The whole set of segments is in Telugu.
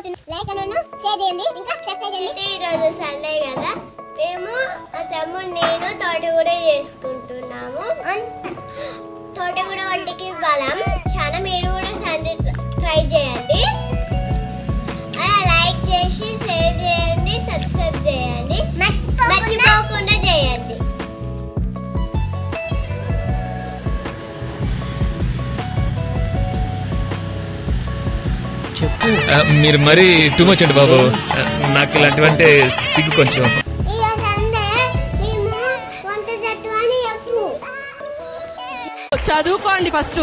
చేయబోతున్నాం. లైక్ అని షేర్ చేయండి, ఇంకా సబ్స్క్రైబ్ చేయండి. ఈ రోజు సండే కదా, మేము మా తమ్ముడు నేను తోటకూర చేసుకుంటున్నాము. తోటకూర వంటకి బలం చాలా, మీరు కూడా సండే ట్రై చేయండి. లైక్ చేసి షేర్ చేయండి, సబ్స్క్రైబ్ చేయండి, మర్చిపోకుండా చేయండి. మీరు మరీ టూ మచ్ అండి బాబు, నాకు ఇలాంటివంటే సిగ్గు కొంచెం. చదువుకోండి ఫస్ట్.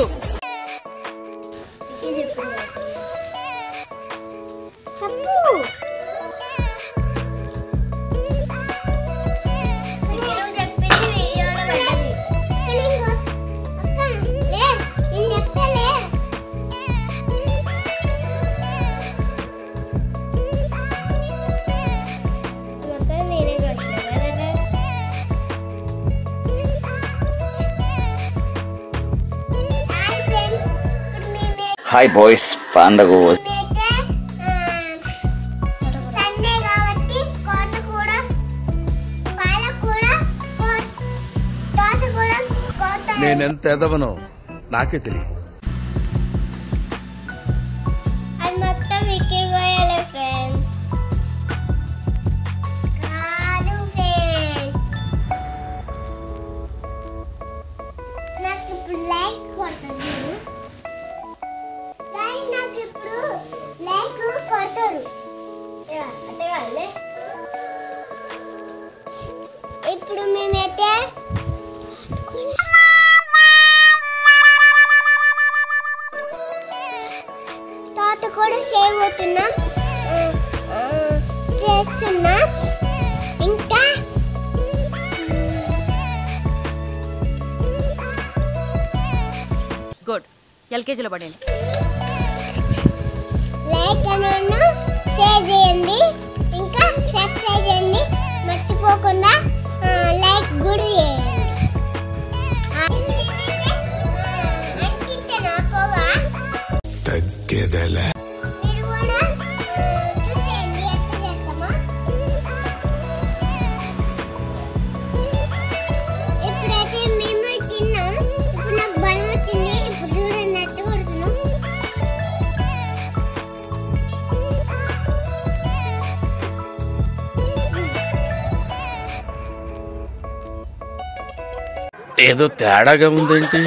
హాయ్ బాయ్స్, పండగ నేనెంత ఎదవనో నాకే తెలియదు. అది మొత్తం విక్కిపోయాలి ఫ్రెండ్స్. కాదు ఫ్రెండ్స్, నాకు ఇప్పుడు లైక్ కొట్టదు. నాకు ఇప్పుడు లైక్ కొట్టరు. అంటే కాదులే. ఇప్పుడు మేమైతే తాత కూడా సేవ్ అవుతున్నాం, చేస్తున్నా. ఇంకా గుడ్, ఎల్కేజీలో పడండి. లైక్ అని షేర్ చేయండి, ఇంకా సబ్స్క్రైబ్ చేయండి, మర్చిపోకుండా లైక్ కూడా చేయండి. తగ్గేదలే. మీరు కూడా చూసేయండి ఎట్లా చేస్తామో. ఇప్పుడైతే మేము తిన్నాం. ఇప్పుడు నాకు బలం వచ్చింది. ఇప్పుడు చూడండి ఎట్ట కొడుతున్నాం. ఏదో తేడాగా ఉందేంటి?